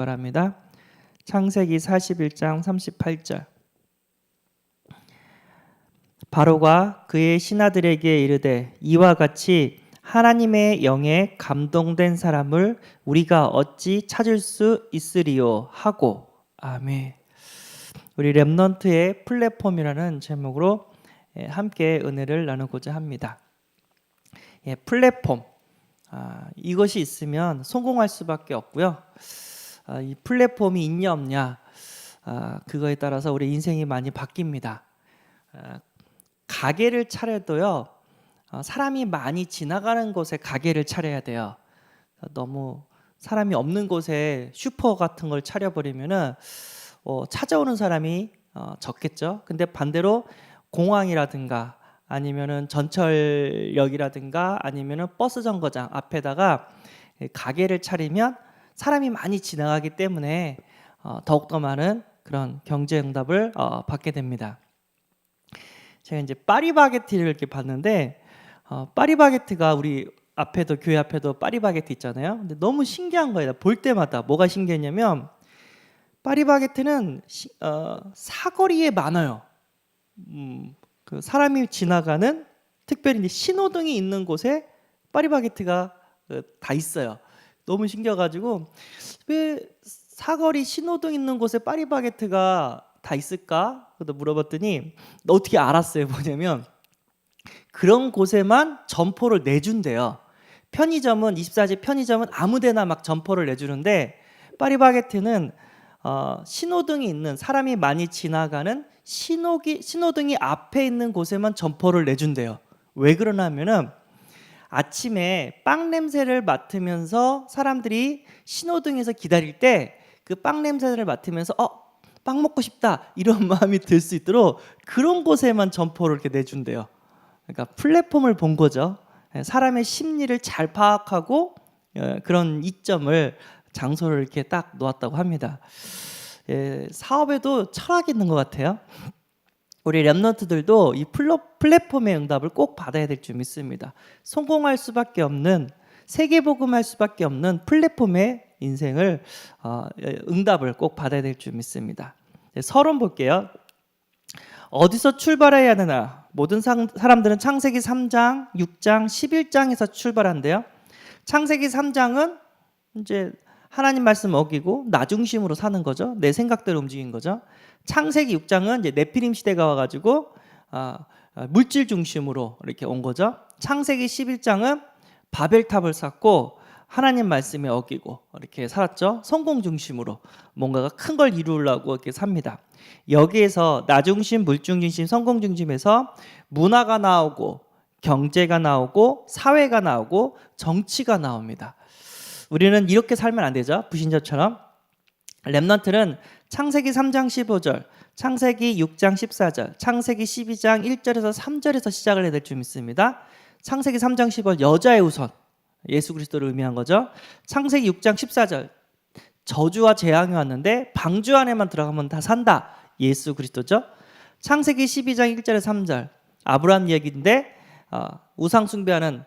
바랍니다. 창세기 41장 38절. 바로가 그의 신하들에게 이르되 이와 같이 하나님의 영에 감동된 사람을 우리가 어찌 찾을 수 있으리요 하고. 아멘. 우리 렘넌트의 플랫폼이라는 제목으로 함께 은혜를 나누고자 합니다. 플랫폼, 이것이 있으면 성공할 수밖에 없고요. 이 플랫폼이 있냐 없냐, 그거에 따라서 우리 인생이 많이 바뀝니다. 가게를 차려도요, 사람이 많이 지나가는 곳에 가게를 차려야 돼요. 너무 사람이 없는 곳에 슈퍼 같은 걸 차려버리면은 찾아오는 사람이 적겠죠. 근데 반대로 공항이라든가 아니면은 전철역이라든가 아니면은 버스 정거장 앞에다가 가게를 차리면 사람이 많이 지나가기 때문에 더욱더 많은 그런 경제 응답을 받게 됩니다. 제가 이제 파리바게트를 이렇게 봤는데 파리바게트가 우리 앞에도 교회 앞에도 파리바게트 있잖아요. 근데 너무 신기한 거예요. 볼 때마다 뭐가 신기했냐면 파리바게트는 사거리에 많아요. 그 사람이 지나가는, 특별히 이제 신호등이 있는 곳에 파리바게트가 다 있어요. 너무 신기해가지고 왜 사거리 신호등 있는 곳에 파리바게트가 다 있을까? 그래서 물어봤더니 어떻게 알았어요? 뭐냐면 그런 곳에만 점포를 내준대요. 편의점은 24시 편의점은 아무데나 막 점포를 내주는데 파리바게트는 신호등이 있는, 사람이 많이 지나가는 신호등이 앞에 있는 곳에만 점포를 내준대요. 왜 그러냐면은 아침에 빵 냄새를 맡으면서 사람들이 신호등에서 기다릴 때 그 빵 냄새를 맡으면서 빵 먹고 싶다 이런 마음이 들 수 있도록 그런 곳에만 점포를 이렇게 내준대요. 그러니까 플랫폼을 본 거죠. 사람의 심리를 잘 파악하고 그런 이점을, 장소를 이렇게 딱 놓았다고 합니다. 사업에도 철학이 있는 것 같아요. 우리 렘넌트들도 이 플랫폼의 응답을 꼭 받아야 될 줄 믿습니다. 성공할 수밖에 없는, 세계복음할 수밖에 없는 플랫폼의 인생을 응답을 꼭 받아야 될 줄 믿습니다. 서론 볼게요. 어디서 출발해야 하느냐? 모든 사람들은 창세기 3장, 6장, 11장에서 출발한대요. 창세기 3장은 이제 하나님 말씀 어기고 나 중심으로 사는 거죠. 내 생각대로 움직인 거죠. 창세기 6장은 이제 네피림 시대가 와가지고 물질 중심으로 이렇게 온 거죠. 창세기 11장은 바벨탑을 쌓고 하나님 말씀에 어기고 이렇게 살았죠. 성공 중심으로 뭔가가 큰 걸 이루려고 이렇게 삽니다. 여기에서 나 중심, 물중 중심, 성공 중심에서 문화가 나오고 경제가 나오고 사회가 나오고 정치가 나옵니다. 우리는 이렇게 살면 안 되죠. 불신자처럼. 렘넌트는 창세기 3장 15절, 창세기 6장 14절, 창세기 12장 1절에서 3절에서 시작을 해야 될 줄 믿습니다. 창세기 3장 15절 여자의 우선, 예수 그리스도를 의미한 거죠. 창세기 6장 14절 저주와 재앙이 왔는데 방주 안에만 들어가면 다 산다, 예수 그리스도죠. 창세기 12장 1절에서 3절 아브라함 얘기인데 우상 숭배하는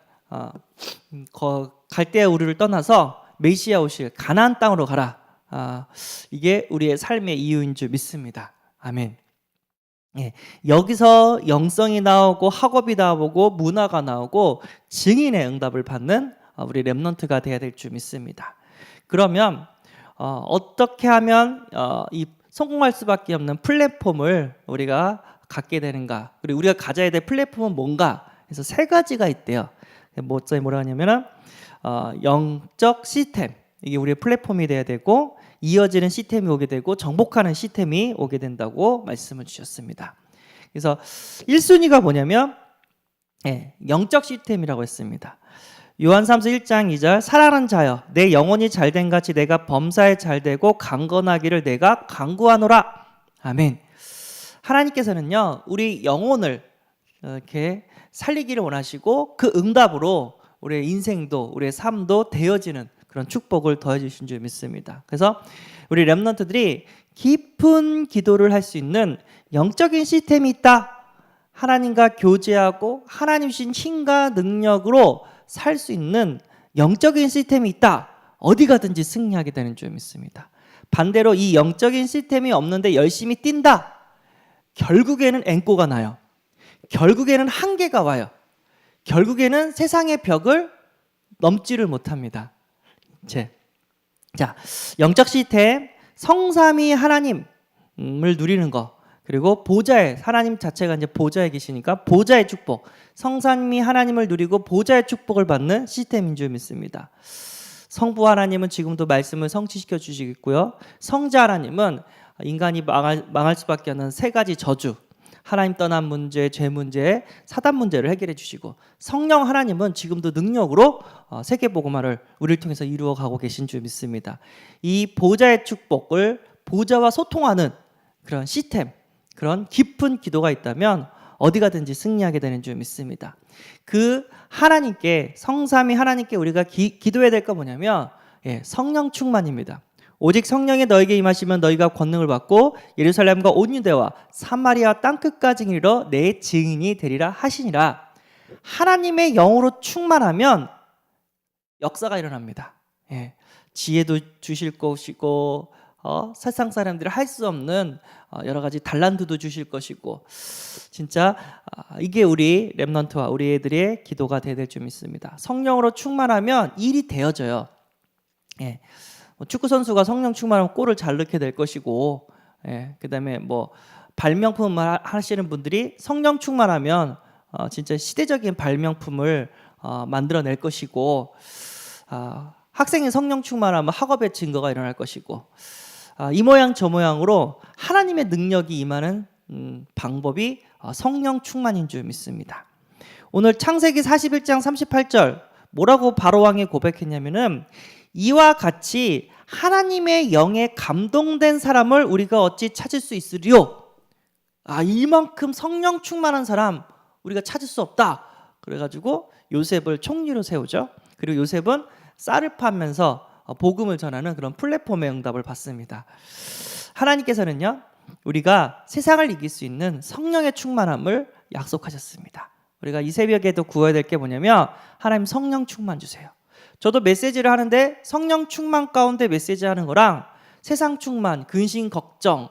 갈대아 우르를 떠나서 메시아 오실 가나안 땅으로 가라. 이게 우리의 삶의 이유인 줄 믿습니다. 아멘. 여기서 영성이 나오고 학업이 나오고 문화가 나오고 증인의 응답을 받는 우리 렘넌트가 돼야 될 줄 믿습니다. 그러면 어떻게 하면 이 성공할 수밖에 없는 플랫폼을 우리가 갖게 되는가? 그리고 우리가 가져야 될 플랫폼은 뭔가? 그래서 세 가지가 있대요. 뭐라 하냐면은 영적 시스템, 이게 우리의 플랫폼이 돼야 되고, 이어지는 시스템이 오게 되고, 정복하는 시스템이 오게 된다고 말씀을 주셨습니다. 그래서 1순위가 뭐냐면 영적 시스템이라고 했습니다. 요한삼서 1장 2절 사랑하는 자여 내 영혼이 잘된 같이 내가 범사에 잘되고 강건하기를 내가 간구하노라. 아멘. 하나님께서는요 우리 영혼을 이렇게 살리기를 원하시고 그 응답으로 우리의 인생도 우리의 삶도 되어지는 그런 축복을 더해 주신 줄 믿습니다. 그래서 우리 렘넌트들이 깊은 기도를 할 수 있는 영적인 시스템이 있다. 하나님과 교제하고 하나님 주신 힘과 능력으로 살 수 있는 영적인 시스템이 있다. 어디 가든지 승리하게 되는 줄 믿습니다. 반대로 이 영적인 시스템이 없는데 열심히 뛴다. 결국에는 앵꼬가 나요. 결국에는 한계가 와요. 결국에는 세상의 벽을 넘지를 못합니다. 자, 영적 시스템, 성삼위 하나님을 누리는 거, 그리고 보좌에, 하나님 자체가 이제 보좌에 계시니까 보좌의 축복, 성삼위 하나님을 누리고 보좌의 축복을 받는 시스템인 줄 믿습니다. 성부 하나님은 지금도 말씀을 성취시켜 주시겠고요. 성자 하나님은 인간이 망할 수밖에 없는 세 가지 저주, 하나님 떠난 문제, 죄 문제, 사단 문제를 해결해 주시고, 성령 하나님은 지금도 능력으로 세계복음화를 우리를 통해서 이루어 가고 계신 줄 믿습니다. 이 보좌의 축복을 보좌와 소통하는 그런 시스템, 그런 깊은 기도가 있다면 어디 가든지 승리하게 되는 줄 믿습니다. 그 하나님께, 성삼위 하나님께 우리가 기도해야 될 거 뭐냐면 성령 충만입니다. 오직 성령이 너에게 임하시면 너희가 권능을 받고 예루살렘과 온 유대와 사마리아 땅끝까지 이르러 내 증인이 되리라 하시니라. 하나님의 영으로 충만하면 역사가 일어납니다. 지혜도 주실 것이고 세상 사람들이 할 수 없는 여러 가지 달란트도 주실 것이고, 진짜 이게 우리 렘넌트와 우리 애들의 기도가 되어야 될 줄 믿습니다. 성령으로 충만하면 일이 되어져요. 축구 선수가 성령 충만하면 골을 잘 넣게 될 것이고, 그다음에 뭐 발명품을 하시는 분들이 성령 충만하면 진짜 시대적인 발명품을 만들어낼 것이고, 학생이 성령 충만하면 학업의 증거가 일어날 것이고, 이 모양 저 모양으로 하나님의 능력이 임하는 방법이 성령 충만인 줄 믿습니다. 오늘 창세기 41장 38절 뭐라고 바로왕이 고백했냐면은, 이와 같이 하나님의 영에 감동된 사람을 우리가 어찌 찾을 수 있으리요? 이만큼 성령 충만한 사람 우리가 찾을 수 없다. 그래가지고 요셉을 총리로 세우죠. 그리고 요셉은 쌀을 팔면서 복음을 전하는 그런 플랫폼의 응답을 받습니다. 하나님께서는요, 우리가 세상을 이길 수 있는 성령의 충만함을 약속하셨습니다. 우리가 이 새벽에도 구해야 될 게 뭐냐면, 하나님 성령 충만 주세요. 저도 메시지를 하는데 성령 충만 가운데 메시지 하는 거랑 세상 충만, 근심, 걱정,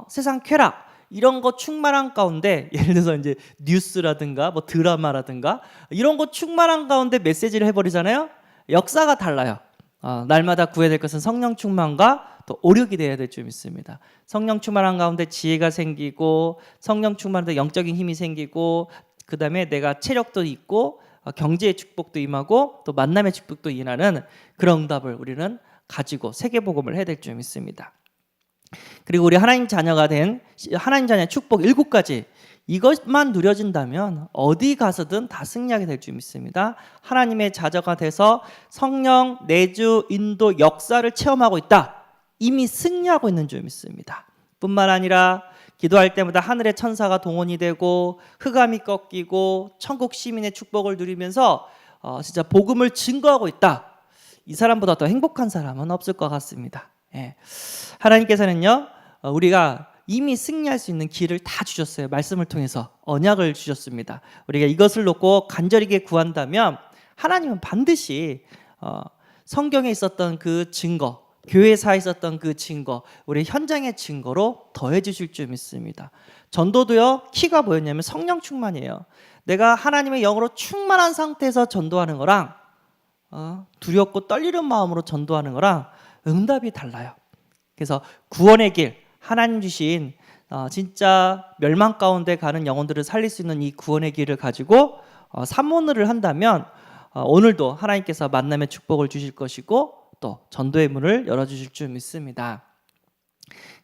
세상 쾌락 이런 거 충만한 가운데, 예를 들어서 이제 뉴스라든가 뭐 드라마라든가 이런 거 충만한 가운데 메시지를 해버리잖아요. 역사가 달라요. 날마다 구해야 될 것은 성령 충만과 또 오력이 되어야 될 줄 믿습니다. 성령 충만한 가운데 지혜가 생기고, 성령 충만한데 영적인 힘이 생기고, 그 다음에 내가 체력도 있고 경제의 축복도 임하고 또 만남의 축복도 임하는 그런 응답을 우리는 가지고 세계복음을 해야 될 줄 믿습니다. 그리고 우리 하나님 자녀가 된 하나님 자녀의 축복 7가지, 이것만 누려진다면 어디 가서든 다 승리하게 될 줄 믿습니다. 하나님의 자녀가 돼서 성령, 내주, 인도, 역사를 체험하고 있다. 이미 승리하고 있는 줄 믿습니다. 뿐만 아니라 기도할 때마다 하늘의 천사가 동원이 되고 흑암이 꺾이고 천국 시민의 축복을 누리면서 진짜 복음을 증거하고 있다. 이 사람보다 더 행복한 사람은 없을 것 같습니다. 하나님께서는요, 우리가 이미 승리할 수 있는 길을 다 주셨어요. 말씀을 통해서 언약을 주셨습니다. 우리가 이것을 놓고 간절하게 구한다면 하나님은 반드시 성경에 있었던 그 증거, 교회사에 있었던 그 증거, 우리 현장의 증거로 더해 주실 줄 믿습니다. 전도도요, 키가 뭐였냐면 성령 충만이에요. 내가 하나님의 영으로 충만한 상태에서 전도하는 거랑 두렵고 떨리는 마음으로 전도하는 거랑 응답이 달라요. 그래서 구원의 길, 하나님 주신 진짜 멸망 가운데 가는 영혼들을 살릴 수 있는 이 구원의 길을 가지고 삼원을 한다면 오늘도 하나님께서 만남의 축복을 주실 것이고 또 전도의 문을 열어주실 줄 믿습니다.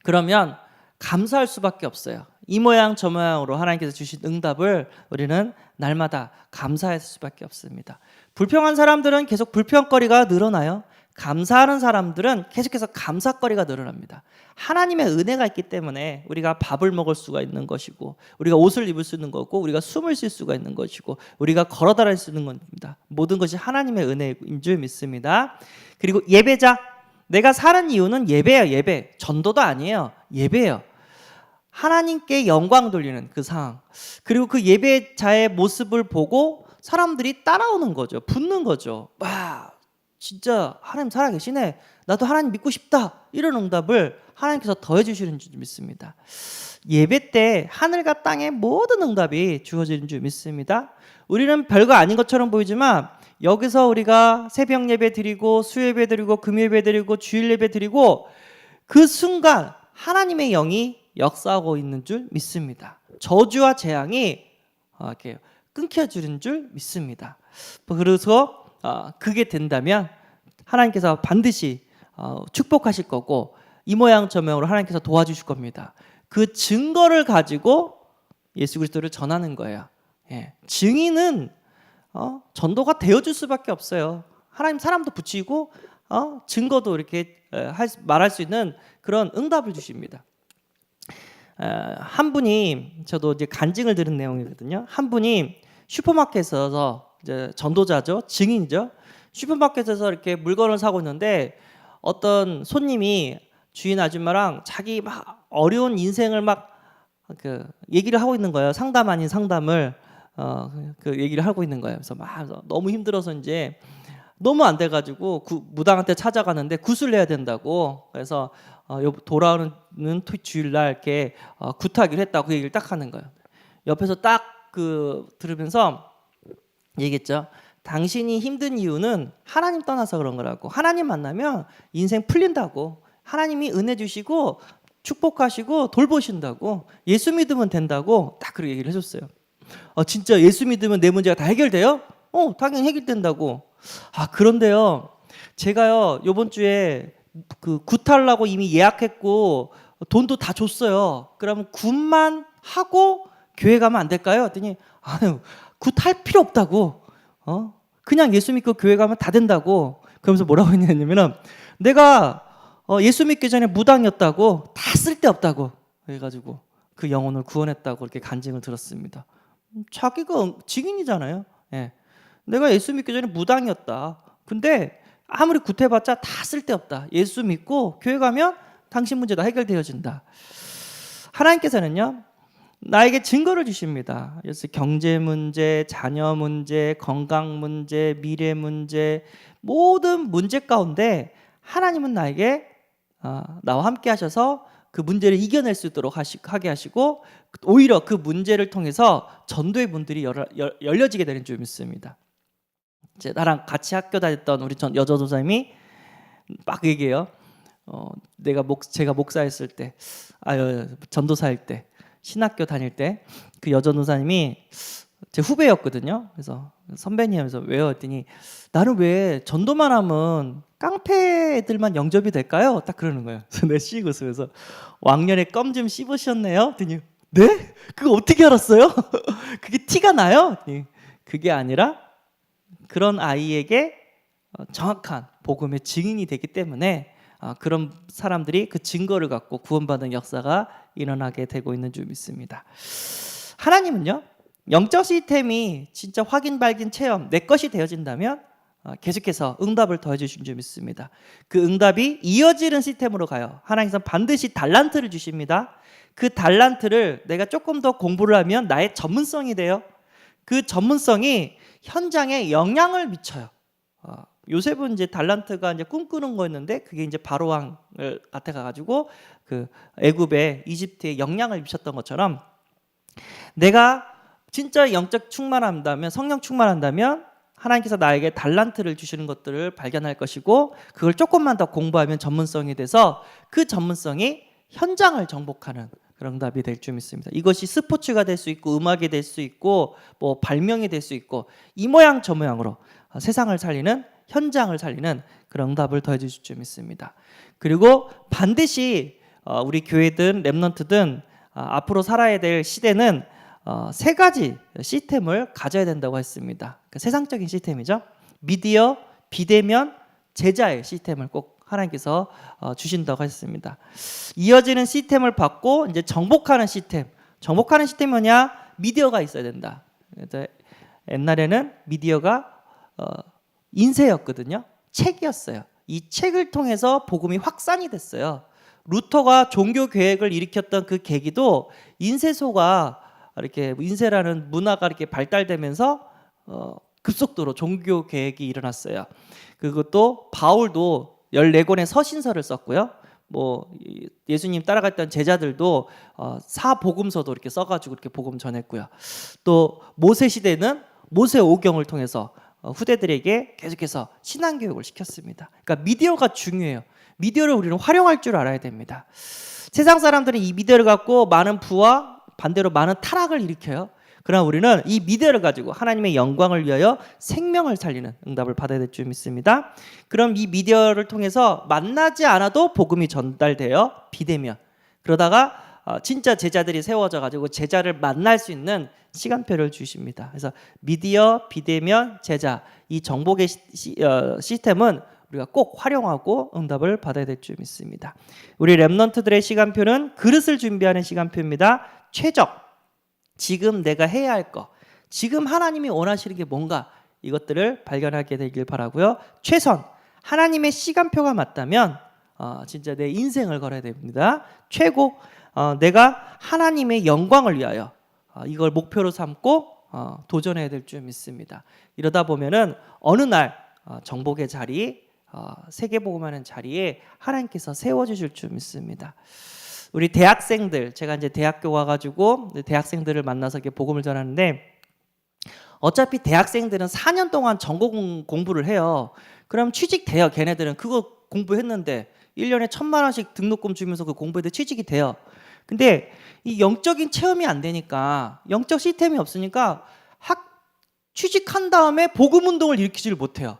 그러면 감사할 수밖에 없어요. 이 모양 저 모양으로 하나님께서 주신 응답을 우리는 날마다 감사할 수밖에 없습니다. 불평한 사람들은 계속 불평거리가 늘어나요. 감사하는 사람들은 계속해서 감사거리가 늘어납니다. 하나님의 은혜가 있기 때문에 우리가 밥을 먹을 수가 있는 것이고, 우리가 옷을 입을 수 있는 거고, 우리가 숨을 쉴 수가 있는 것이고, 우리가 걸어 다닐 수 있는 겁니다. 모든 것이 하나님의 은혜인 줄 믿습니다. 그리고 예배자, 내가 사는 이유는 예배예요. 예배, 전도도 아니에요. 예배예요. 하나님께 영광 돌리는 그 상황, 그리고 그 예배자의 모습을 보고 사람들이 따라오는 거죠. 붙는 거죠. 와, 진짜 하나님 살아계시네. 나도 하나님 믿고 싶다. 이런 응답을 하나님께서 더해 주시는 줄 믿습니다. 예배 때 하늘과 땅의 모든 응답이 주어지는 줄 믿습니다. 우리는 별거 아닌 것처럼 보이지만 여기서 우리가 새벽 예배 드리고 수예배 드리고 금예배 드리고 주일 예배 드리고 그 순간 하나님의 영이 역사하고 있는 줄 믿습니다. 저주와 재앙이 이렇게 끊겨지는 줄 믿습니다. 그래서 그게 된다면 하나님께서 반드시 축복하실 거고 이 모양 저 모양으로 하나님께서 도와주실 겁니다. 그 증거를 가지고 예수 그리스도를 전하는 거예요. 증인은 전도가 되어줄 수밖에 없어요. 하나님 사람도 붙이고 증거도 이렇게 말할 수 있는 그런 응답을 주십니다. 한 분이 저도 이제 간증을 들은 내용이거든요. 한 분이 슈퍼마켓에서 이제 전도자죠, 증인이죠. 슈퍼마켓에서 이렇게 물건을 사고 있는데 어떤 손님이 주인 아줌마랑 자기 막 어려운 인생을 막 그 얘기를 하고 있는 거예요. 상담 아닌 상담을 그 얘기를 하고 있는 거예요. 그래서 막 너무 힘들어서 이제 너무 안 돼가지고 무당한테 찾아가는데 굿을 내야 된다고. 그래서 돌아오는 주일날 이렇게 굿하기로 했다고 그 얘기를 딱 하는 거예요. 옆에서 딱 그 들으면서 얘기했죠. 당신이 힘든 이유는 하나님 떠나서 그런 거라고. 하나님 만나면 인생 풀린다고. 하나님이 은혜 주시고 축복하시고 돌보신다고. 예수 믿으면 된다고 딱 그렇게 얘기를 해줬어요. 진짜 예수 믿으면 내 문제가 다 해결돼요? 당연히 해결된다고. 그런데요, 제가요 이번 주에 그 굿하려고 이미 예약했고 돈도 다 줬어요. 그러면 굿만 하고 교회 가면 안 될까요? 했더니 굿할 필요 없다고. 그냥 예수 믿고 교회 가면 다 된다고. 그러면서 뭐라고 했냐면은 내가 예수 믿기 전에 무당이었다고, 다 쓸데없다고 해가지고 그 영혼을 구원했다고 이렇게 간증을 들었습니다. 자기가 증인이잖아요. 내가 예수 믿기 전에 무당이었다. 근데 아무리 굿해봤자 다 쓸데없다. 예수 믿고 교회 가면 당신 문제 다 해결되어진다. 하나님께서는요 나에게 증거를 주십니다. 그래서 경제 문제, 자녀 문제, 건강 문제, 미래 문제, 모든 문제 가운데 하나님은 나에게 나와 함께 하셔서 그 문제를 이겨낼 수 있도록 하게 하시고 오히려 그 문제를 통해서 전도의 문들이 열려지게 되는 줄 믿습니다. 나랑 같이 학교 다녔던 우리 여자 도사님이 막 얘기해요. 제가 목사였을 때, 전도사일 때, 신학교 다닐 때 그 여자 도사님이 제 후배였거든요. 그래서 선배님 하면서 왜요? 했더니 나는 왜 전도만 하면 깡패 애들만 영접이 될까요? 딱 그러는 거예요. 그래서 내가 씩 웃으면서 왕년에 껌 좀 씹으셨네요? 했더니 네? 그거 어떻게 알았어요? 그게 티가 나요? 그게 아니라 그런 아이에게 정확한 복음의 증인이 되기 때문에 그런 사람들이 그 증거를 갖고 구원받은 역사가 일어나게 되고 있는 줄 믿습니다. 하나님은요 영적 시스템이 진짜 확인 발견 체험 내 것이 되어진다면 계속해서 응답을 더해 주신 줄 믿습니다. 그 응답이 이어지는 시스템으로 가요. 하나님께서 반드시 달란트를 주십니다. 그 달란트를 내가 조금 더 공부를 하면 나의 전문성이 돼요. 그 전문성이 현장에 영향을 미쳐요. 요셉은 이제 달란트가 이제 꿈꾸는 거였는데 그게 이제 바로 왕을 같아 가지고 그 애굽에 이집트에 영향을 미쳤던 것처럼 내가 진짜 영적 충만한다면 성령 충만한다면 하나님께서 나에게 달란트를 주시는 것들을 발견할 것이고 그걸 조금만 더 공부하면 전문성이 돼서 그 전문성이 현장을 정복하는 그런 응답이 될 줄 믿습니다. 이것이 스포츠가 될 수 있고 음악이 될 수 있고 뭐 발명이 될 수 있고 이 모양 저 모양으로 세상을 살리는 현장을 살리는 그런 응답을 더해 주실 줄 믿습니다. 그리고 반드시 우리 교회든 렘넌트든 앞으로 살아야 될 시대는 세 가지 시스템을 가져야 된다고 했습니다. 그러니까 세상적인 시스템이죠. 미디어, 비대면, 제자의 시스템을 꼭 하나님께서 주신다고 했습니다. 이어지는 시스템을 받고 이제 정복하는 시스템. 정복하는 시스템이 뭐냐? 미디어가 있어야 된다. 옛날에는 미디어가 인쇄였거든요. 책이었어요. 이 책을 통해서 복음이 확산이 됐어요. 루터가 종교 개혁을 일으켰던 그 계기도 인쇄소가 이렇게 인쇄라는 문화가 이렇게 발달되면서 급속도로 종교 개혁이 일어났어요. 그것도 바울도 14권의 서신서를 썼고요. 뭐 예수님 따라갔던 제자들도 사복음서도 이렇게 써가지고 이렇게 복음 전했고요. 또 모세 시대는 모세 오경을 통해서 후대들에게 계속해서 신앙 교육을 시켰습니다. 그러니까 미디어가 중요해요. 미디어를 우리는 활용할 줄 알아야 됩니다. 세상 사람들은 이 미디어를 갖고 많은 부와 반대로 많은 타락을 일으켜요. 그러나 우리는 이 미디어를 가지고 하나님의 영광을 위하여 생명을 살리는 응답을 받아야 될 줄 믿습니다. 그럼 이 미디어를 통해서 만나지 않아도 복음이 전달되어 비대면, 그러다가 진짜 제자들이 세워져 가지고 제자를 만날 수 있는 시간표를 주십니다. 그래서 미디어, 비대면, 제자, 이 정복의 시스템은 우리가 꼭 활용하고 응답을 받아야 될 줄 믿습니다. 우리 렘넌트들의 시간표는 그릇을 준비하는 시간표입니다. 최적, 지금 내가 해야 할 거, 지금 하나님이 원하시는 게 뭔가, 이것들을 발견하게 되길 바라고요. 최선, 하나님의 시간표가 맞다면 진짜 내 인생을 걸어야 됩니다. 최고, 내가 하나님의 영광을 위하여 이걸 목표로 삼고 도전해야 될 줄 믿습니다. 이러다 보면은 어느 날 정복의 자리, 세계복음하는 자리에 하나님께서 세워주실 줄 믿습니다. 우리 대학생들, 제가 이제 대학교 와가지고 대학생들을 만나서 이렇게 복음을 전하는데, 어차피 대학생들은 4년 동안 전공 공부를 해요. 그럼 취직돼요. 걔네들은 그거 공부했는데 1년에 1,000만 원씩 등록금 주면서 그 공부해도 취직이 돼요. 근데 이 영적인 체험이 안 되니까, 영적 시스템이 없으니까 취직한 다음에 복음 운동을 일으키지를 못해요.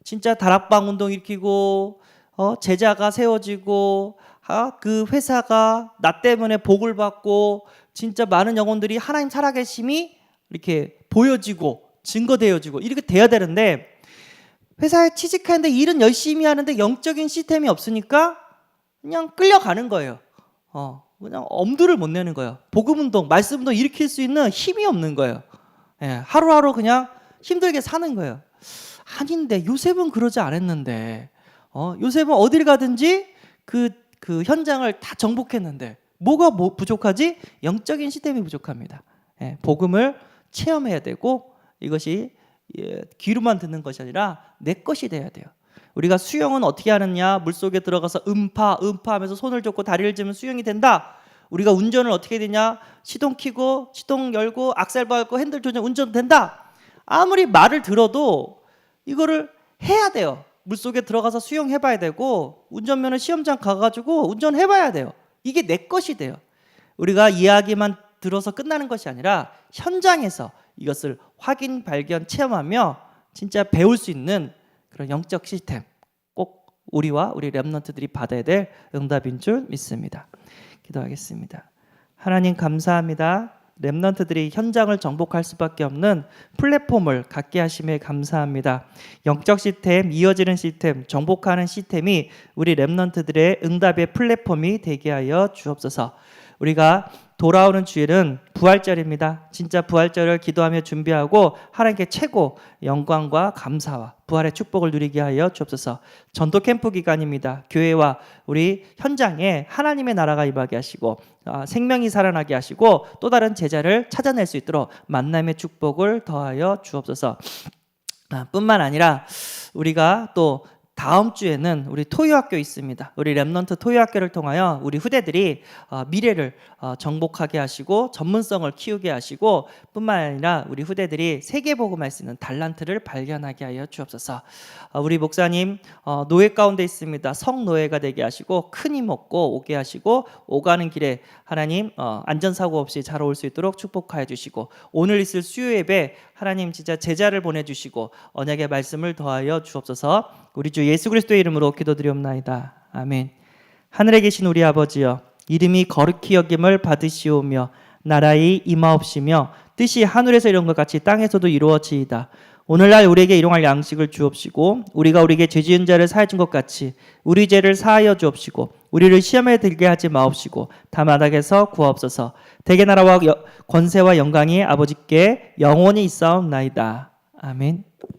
진짜 다락방 운동 일으키고 제자가 세워지고 그 회사가 나 때문에 복을 받고 진짜 많은 영혼들이 하나님 살아계심이 이렇게 보여지고 증거되어지고 이렇게 돼야 되는데, 회사에 취직하는데 일은 열심히 하는데 영적인 시스템이 없으니까 그냥 끌려가는 거예요. 그냥 엄두를 못 내는 거예요. 복음운동, 말씀운동 일으킬 수 있는 힘이 없는 거예요. 하루하루 그냥 힘들게 사는 거예요. 아닌데 요셉은 그러지 않았는데, 요셉은 어딜 가든지 그 현장을 다 정복했는데 뭐가 부족하지? 영적인 시스템이 부족합니다. 복음을 체험해야 되고, 이것이 귀로만 듣는 것이 아니라 내 것이 돼야 돼요. 우리가 수영은 어떻게 하느냐? 물속에 들어가서 음파 하면서 손을 젓고 다리를 짚으면 수영이 된다. 우리가 운전을 어떻게 되냐? 시동 켜고 시동 열고 악셀 밟고 핸들 조정 운전 된다. 아무리 말을 들어도 이거를 해야 돼요. 물속에 들어가서 수영해봐야 되고, 운전면허 시험장 가가지고 운전해봐야 돼요. 이게 내 것이 돼요. 우리가 이야기만 들어서 끝나는 것이 아니라 현장에서 이것을 확인, 발견, 체험하며 진짜 배울 수 있는 그런 영적 시스템, 꼭 우리와 우리 렘넌트들이 받아야 될 응답인 줄 믿습니다. 기도하겠습니다. 하나님 감사합니다. 렘넌트들이 현장을 정복할 수밖에 없는 플랫폼을 갖게 하심에 감사합니다. 영적 시스템, 이어지는 시스템, 정복하는 시스템이 우리 렘넌트들의 응답의 플랫폼이 되게 하여 주옵소서. 우리가 돌아오는 주일은 부활절입니다. 진짜 부활절을 기도하며 준비하고 하나님께 최고 영광과 감사와 부활의 축복을 누리게 하여 주옵소서. 전도 캠프 기간입니다. 교회와 우리 현장에 하나님의 나라가 임하게 하시고 생명이 살아나게 하시고 또 다른 제자를 찾아낼 수 있도록 만남의 축복을 더하여 주옵소서. 뿐만 아니라 우리가 또 다음 주에는 우리 토요학교 있습니다. 우리 렘넌트 토요학교를 통하여 우리 후대들이 미래를 정복하게 하시고 전문성을 키우게 하시고, 뿐만 아니라 우리 후대들이 세계복음할 수 있는 달란트를 발견하게 하여 주옵소서. 우리 목사님 노예 가운데 있습니다. 성노예가 되게 하시고 큰 힘 얻고 오게 하시고, 오가는 길에 하나님 안전사고 없이 잘 올 수 있도록 축복하여 주시고, 오늘 있을 수요 예배 하나님 진짜 제자를 보내주시고 언약의 말씀을 더하여 주옵소서. 우리 주 예수 그리스도의 이름으로 기도드리옵나이다. 아멘. 하늘에 계신 우리 아버지여, 이름이 거룩히 여김을 받으시오며 나라의 임하옵시며 뜻이 하늘에서 이룬 것 같이 땅에서도 이루어지이다. 오늘날 우리에게 일용할 양식을 주옵시고, 우리가 우리에게 죄 지은 자를 사하여 준 것 같이 우리 죄를 사하여 주옵시고, 우리를 시험에 들게 하지 마옵시고 다만 악에서 구하옵소서. 대개 나라와 권세와 영광이 아버지께 영원히 있사옵나이다. 아멘.